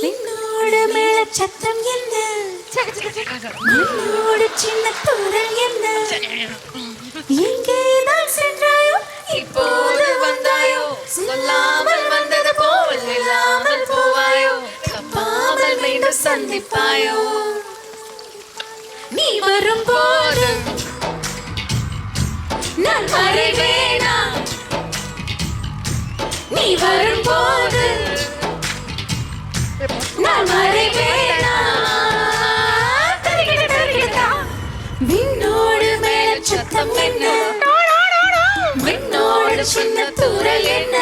விண்ணோடு மேல சத்தம் என்ன, மண்ணோடு சின்ன தூரல் என்ன, எங்கேதான் சென்றாயோ இப்போது வந்தாயோ, சொல்லாமல் வந்தது போல் இல்லாமல் போவாயோ, தப்பாமல் மீண்டும் சந்திப்பாயோ. நீ வரும்போது நான் மறைவேனா, நீ வரும்போது நான் மறைவேனா. விண்ணோடு மேல சத்தம் என்ன, விண்ணோடு சின்ன தூரல் என்ன,